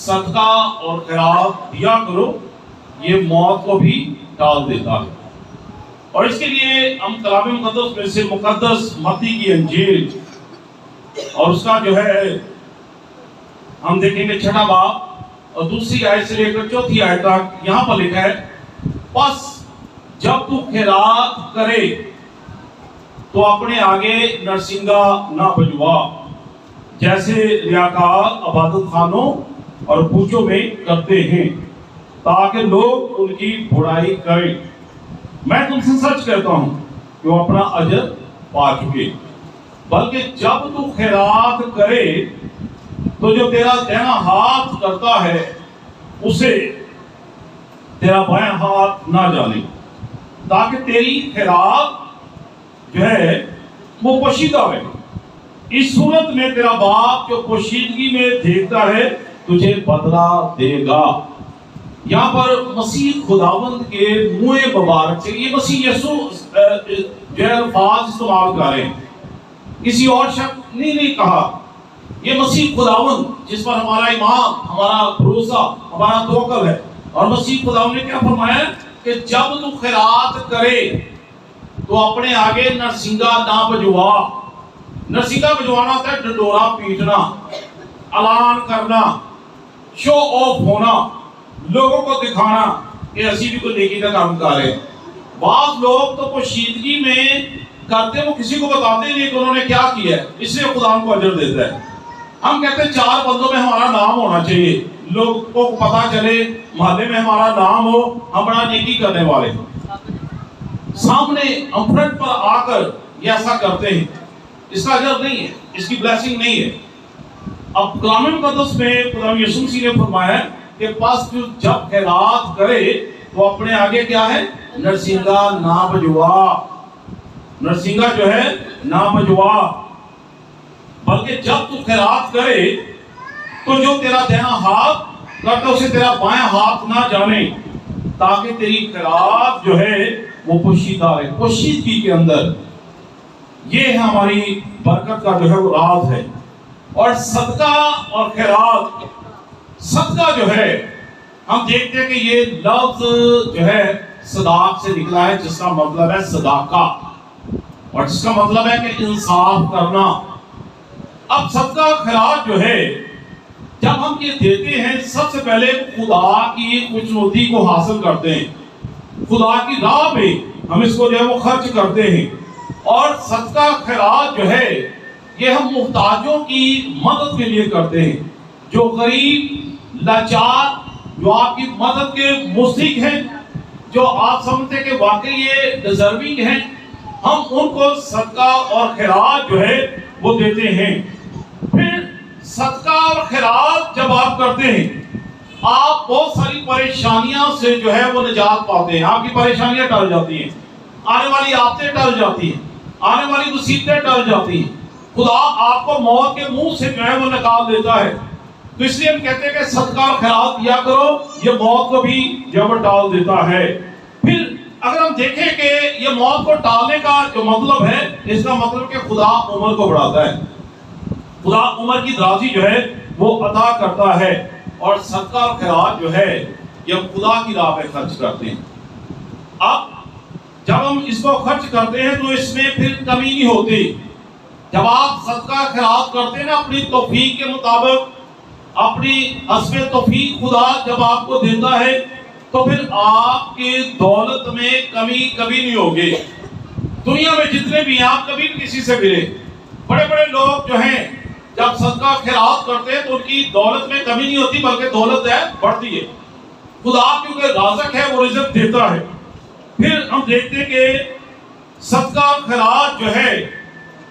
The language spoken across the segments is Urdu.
صدقہ اور خیرات دیا کرو، یہ موت کو بھی ٹال دیتا ہے۔ اور اس کے لیے ہم کلام مقدس میں سے مقدس متی کی انجیل اور اس کا جو ہے ہم دیکھیں گے 6واں باب اور دوسری آیت سے لے کر 4تھی آیت تک، یہاں پر لکھا ہے پس جب تو خیرات کرے تو اپنے آگے نرسنگا نہ بجوا، جیسے ریاکار عبادت خانوں اور پوچھوں میں کرتے ہیں، تاکہ لوگ ان کی بڑائی کریں۔ میں تم سے سچ کہتا ہوں کہ وہ اپنا اجر پا چکے۔ بلکہ جب تو خیرات کرے تو جو تیرا دہنا ہاتھ کرتا ہے اسے تیرا بائیں ہاتھ نہ جانے، تاکہ تیری خیرات جو ہے وہ پوشیدہ ہے۔ اس صورت میں تیرا باپ جو پوشیدگی میں دیکھتا ہے تجھے بدلہ دے گا۔ یہاں پر مسیح خداوند کے منہ مبارک سے یہ مسیح یسوع جو الفاظ استعمال کر رہے ہیں، کسی اور شخص نے نہیں کہا۔ یہ مسیح خداوند جس پر ہمارا ایمان، ہمارا بھروسہ، ہمارا توکل ہے، اور مسیح خداوند نے کیا فرمایا کہ جب تو خیرات کرے تو اپنے آگے نرسنگا نہ بجوا۔ نرسنگا بجوانا ہوتا ہے ڈنڈورا پیٹنا، اعلان کرنا، شو آف ہونا، لوگوں کو دکھانا کہ اسی بھی کوئی نیکی کا کام کر رہے ہیں۔ بعض لوگ تو پوشیدگی میں کرتے وہ کسی کو بتاتے نہیں کہ انہوں نے کیا کیا ہے، اس لیے خدا ان کو اجر دیتا ہے۔ ہم کہتے ہیں 4 بندوں میں ہمارا نام ہونا چاہیے، لوگوں کو پتا چلے، محلے میں ہمارا نام ہو، ہم بڑا نیکی کرنے والے سامنے ہم فرنٹ پر آ کر یہ ایسا کرتے ہیں، اس کا اجر نہیں ہے، اس کی بلیسنگ نہیں ہے۔ اب کلام مقدس میں خدا یسوع مسیح نے فرمایا کہ پس جب خیرات کرے تو اپنے آگے کیا ہے، نرسنگا نہ بجوا۔ نرسنگا جو ہے نہ بجوا، بلکہ جب تو خیرات کرے تو جو تیرا دہنا ہاتھ کرتا اسے تیرا بائیں ہاتھ نہ جانے، تاکہ تیری خیرات جو ہے وہ پوشیدہ ہے۔ پوشیدگی کے اندر یہ ہے ہماری برکت کا جو ہے وہ راز ہے۔ اور صدقہ اور خیرات، صدقہ جو ہے ہم دیکھتے ہیں کہ یہ لفظ جو ہے صداق سے نکلا ہے، جس کا مطلب ہے صداقہ، اور جس کا مطلب ہے کہ انصاف کرنا۔ اب صدقہ خیرات جو ہے جب ہم یہ دیتے ہیں، سب سے پہلے خدا کی خوشنودی کو حاصل کرتے ہیں، خدا کی راہ میں ہم اس کو جو ہے وہ خرچ کرتے ہیں۔ اور صدقہ خیرات جو ہے یہ ہم محتاجوں کی مدد کے لیے کرتے ہیں، جو غریب، لاچار، جو آپ کی مدد کے مستحق ہیں، جو آپ سمجھتے کہ واقعی یہ ڈیزرونگ ہیں، ہم ان کو صدقہ اور خیرات جو ہے وہ دیتے ہیں۔ پھر صدقہ اور خیرات جب آپ کرتے ہیں، آپ بہت ساری پریشانیاں سے جو ہے وہ نجات پاتے ہیں، آپ کی پریشانیاں ٹل جاتی ہیں، آنے والی آفتیں ٹل جاتی ہیں، آنے والی مصیبتیں ٹل جاتی ہیں، خدا آپ کو موت کے منہ سے جو ہے وہ نکال دیتا ہے۔ تو اس لیے ہم کہتے ہیں کہ صدقہ اور خیرات دیا کرو، یہ موت کو بھی جو ہے ٹال دیتا ہے۔ پھر اگر ہم دیکھیں کہ یہ موت کو ٹالنے کا جو مطلب ہے، اس کا مطلب کہ خدا عمر کو بڑھاتا ہے، خدا عمر کی درازی جو ہے وہ عطا کرتا ہے۔ اور صدقہ اور خیرات جو ہے یہ ہم خدا کی راہ پہ خرچ کرتے ہیں۔ اب جب ہم اس کو خرچ کرتے ہیں تو اس میں پھر کمی نہیں ہوتی۔ جب آپ صدقہ خیرات کرتے ہیں نا اپنی توفیق کے مطابق، اپنی حسب توفیق خدا جب آپ کو دیتا ہے، تو پھر آپ کی دولت میں کمی کبھی نہیں ہوگی۔ دنیا میں جتنے بھی ہیں آپ کبھی بھی کسی سے ملے، بڑے بڑے لوگ جو ہیں جب صدقہ خیرات کرتے ہیں تو ان کی دولت میں کمی نہیں ہوتی، بلکہ دولت ہے بڑھتی ہے۔ خدا کیونکہ رازق ہے، وہ رزق دیتا ہے۔ پھر ہم دیکھتے ہیں کہ صدقہ خیرات جو ہے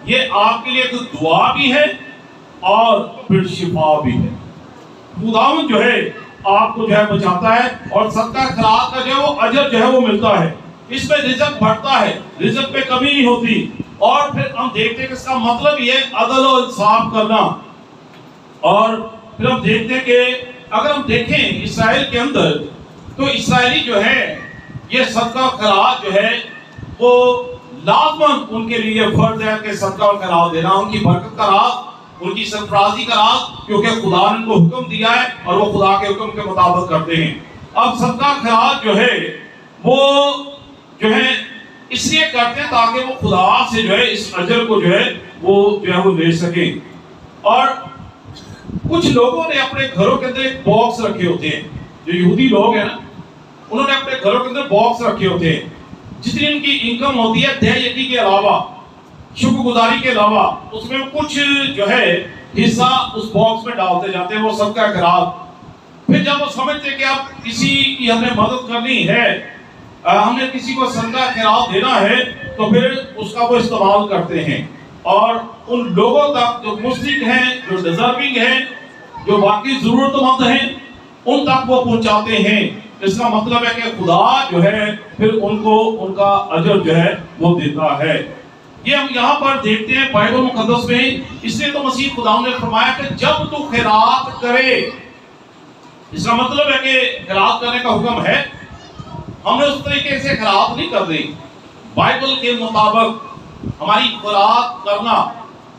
یہ آپ کے لیے ایک دعا بھی ہے اور پھر شفا بھی ہے۔ خداوند جو ہے آپ کو جو ہے بچاتا ہے، اور صدقہ خیرات کا جو ہے وہ اجر جو ہے وہ ملتا ہے، اس میں رزق بڑھتا ہے، رزق پہ کمی نہیں ہوتی۔ اور پھر ہم دیکھتے ہیں کہ اس کا مطلب یہ عدل و انصاف کرنا۔ اور پھر ہم دیکھتے ہیں کہ اگر ہم دیکھیں اسرائیل کے اندر، تو اسرائیلی جو ہے یہ صدقہ خیرات جو ہے وہ لازماً ان کے لیے فرض ہے کہ صدقہ اور خیرات دینا۔ ان کی برکت کا راز ان کی سرفرازی کا راز، کیونکہ خدا نے ان کو حکم دیا ہے اور وہ خدا کے حکم کے مطابق کرتے ہیں۔ اب صدقہ خیرات جو ہے وہ جو ہے اس لیے کرتے ہیں تاکہ وہ خدا سے جو ہے اس اجر کو جو ہے وہ لے سکیں۔ اور کچھ لوگوں نے اپنے گھروں کے اندر ایک باکس رکھے ہوتے ہیں، جو یہودی لوگ ہیں نا، انہوں نے اپنے گھروں کے اندر باکس رکھے ہوتے ہیں، جتنی ان کی انکم ہوتی ہے دہ یقین کے علاوہ، شکر گزاری کے علاوہ، اس میں کچھ جو ہے حصہ اس باکس میں ڈالتے جاتے ہیں، وہ صدقہ خیرات۔ پھر جب وہ سمجھتے ہیں کہ اب کسی کی ہم نے مدد کرنی ہے، ہم نے کسی کو صدقہ خیرات دینا ہے، تو پھر اس کا وہ استعمال کرتے ہیں اور ان لوگوں تک جو مستحق ہیں، جو ڈیزرونگ ہیں، جو باقی ضرورت مند ہیں، ان تک وہ پہنچاتے ہیں۔ اس کا مطلب ہے کہ خدا جو ہے پھر ان کو ان کا اجر جو ہے وہ دیتا ہے۔ یہ ہم یہاں پر دیکھتے ہیں بائبل مقدس میں، اس لیے تو مسیح خدا نے فرمایا کہ جب تو خیرات کرے، اس کا مطلب ہے کہ خیرات کرنے کا حکم ہے، ہم نے اس طریقے سے خیرات نہیں کر رہی۔ بائبل کے مطابق ہماری خیرات کرنا،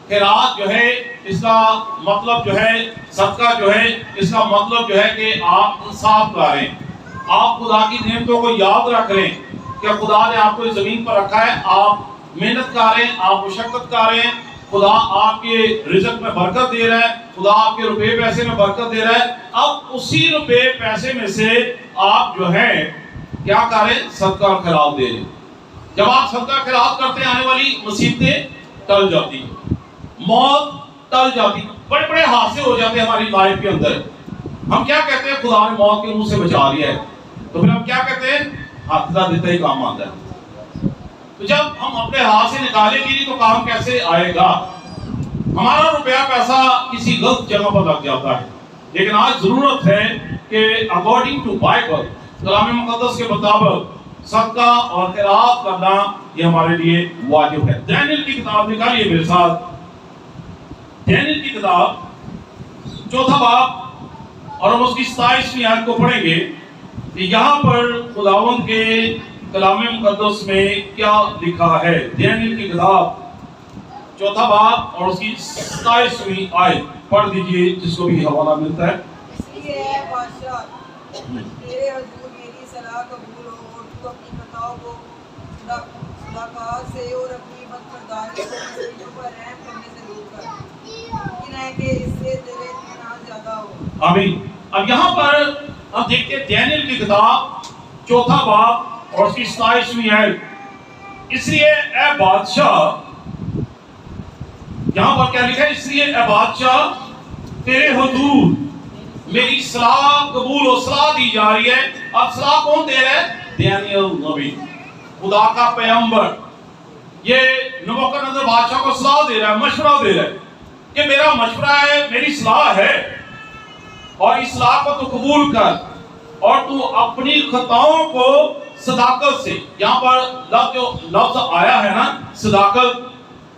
خیرات جو ہے اس کا مطلب جو ہے صدقہ جو ہے اس کا مطلب جو ہے کہ آپ انصاف کریں، آپ خدا کی نعمتوں کو یاد رکھ رہے ہیں کہ خدا نے آپ کو اس زمین پر رکھا ہے، آپ محنت کر رہے ہیں، آپ مشقت کر رہے ہیں، خدا آپ کے رزق میں برکت دے رہا ہے، خدا آپ کے روپے پیسے میں برکت دے رہا ہے۔ اب اسی روپے پیسے میں سے آپ جو ہے کیا کریں؟ صدقہ خیرات دے دیں۔ جب آپ صدقہ خیرات کرتے ہیں آنے والی مصیبتیں ٹل جاتی ہیں، موت ٹل جاتی، بڑے بڑے حادثے ہو جاتے ہیں ہماری لائف کے اندر۔ ہم کیا کہتے ہیں؟ خدا نے موت کے منہ سے بچا لیا ہے، تو پھر ہم کیا کہتے ہیں؟ حافظہ دیتا ہی کام آتا ہے۔ تو جب ہم اپنے ہاتھ سے نکالیں گے نہیں تو کام کیسے آئے گا؟ ہمارا روپیہ پیسہ کسی غلط جگہ پر لگ جاتا ہے۔ لیکن آج ضرورت ہے کہ اکارڈنگ ٹو بائبل، کلام مقدس کے مطابق صدقہ اور خیرات کرنا یہ ہمارے لیے واجب ہے۔ دانیل کی کتاب نکالیے میرے ساتھ، دانیل کی کتاب 4 باب اور ہم اس کی 27ویں آیت کو پڑھیں گے کہ یہاں پر خداوند کے کلام مقدس میں کیا لکھا ہے۔ دانیل کی کتاب 4 باب اور اس کی 27ویں آیت پڑھ دیجئے جس کو بھی حوالہ ملتا ہے۔ اس لیے اے بادشاہ، تیرے حضور میری صلاح قبول ہو اور تو اپنی خطاؤں کو صداقت سے اور اپنی بدکرداری سے مسکینوں پر رحم کرنے سے دور کر، ممکن ہے کہ اس سے تیرے اطمینان زیادہ ہو۔ آمین۔ اب یہاں پر ہم دیکھتے ہیں دانیل کی کتاب 4 باب اور اس کی 27ویں آیت۔ اس لیے اے بادشاہ، یہاں پر کیا لکھا ہے؟ اس لیے اے بادشاہ تیرے حضور میری صلاح قبول ہو۔ صلاح دی جا رہی ہے۔ اب صلاح کون دے رہا ہے؟ دانیل نبی، خدا کا پیغمبر۔ یہ نبوکدنصر بادشاہ کو صلاح دے رہا ہے، مشورہ دے رہا ہے کہ میرا مشورہ ہے، میری صلاح ہے، اور اس صلاح کو تو قبول کر اور تو اپنی خطاؤں کو صداقت سے، یہاں پر جو لفظ آیا ہے نا صداقت،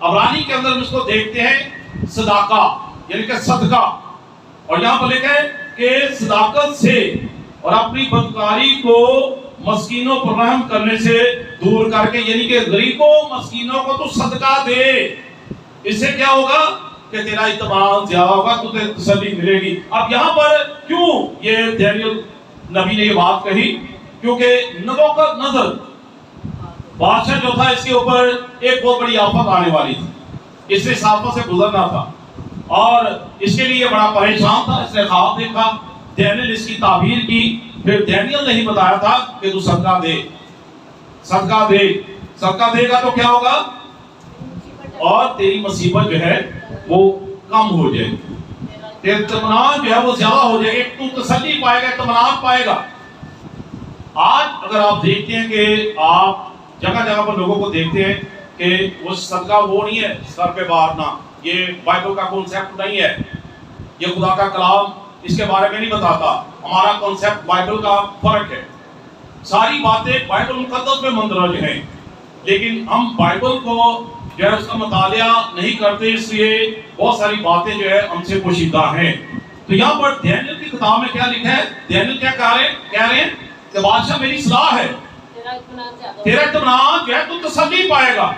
عبرانی کے اندر اس کو دیکھتے ہیں صداقہ یعنی کہ صدقہ، اور یہاں پر لکھا ہے کہ صداقت سے اور اپنی بدکاری کو مسکینوں پر رحم کرنے سے دور کر کے، یعنی کہ غریبوں مسکینوں کو تو صدقہ دے۔ اس سے کیا ہوگا کہ تیرا اطمینان زیادہ ہوگا، تجھے تسلی ملے گی۔ اب یہاں پر کیوں یہ دانیل نبی نے یہ بات کہی؟ کیونکہ نبوکدنصر بادشاہ جو تھا اس کے اوپر ایک بہت بڑی آفت آنے والی تھی، اس نے اس آفت سے گزرنا تھا اور اس کے لیے بڑا پریشان تھا۔ اس نے خواب دیکھا، دانیل اس کی تعبیر کی، پھر دانیل نے ہی بتایا تھا کہ تو صدقہ دے، صدقہ دے، صدقہ دے گا تو کیا ہوگا؟ اور تیری مصیبت جو ہے وہ کم ہو جائے گی، تیرا اطمینان جو ہے وہ زیادہ ہو جائے گا، تو تسلی پائے گا، اطمینان پائے گا۔ آج اگر آپ دیکھتے ہیں کہ آپ جگہ جگہ پر لوگوں کو دیکھتے ہیں کہ وہ صدقہ وہ نہیں ہے سر پہ مارنا، یہ بائبل کا کانسیپٹ نہیں ہے، یہ خدا کا کلام اس کے بارے میں نہیں بتاتا۔ ہمارا کانسیپٹ بائبل کا فرق ہے، ساری باتیں بائبل مقدس میں مندرج ہیں، لیکن ہم بائبل کو جو ہے اس کا مطالعہ نہیں کرتے، اس لیے بہت ساری باتیں جو ہے ہم سے پوشیدہ ہیں۔ تو یہاں پر دانیل کی کتاب میں کیا لکھا ہے؟ دانیل کیا کہہ رہے ہیں کہ بادشاہ میری صلاح ہے، تیرا اطمینان جو ہے تو تسلی پائے گا،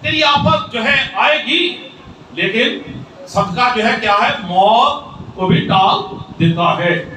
تیری آفت جو ہے آئے گی لیکن صدقہ جو ہے کیا ہے؟ موت کو بھی ٹال دیتا ہے.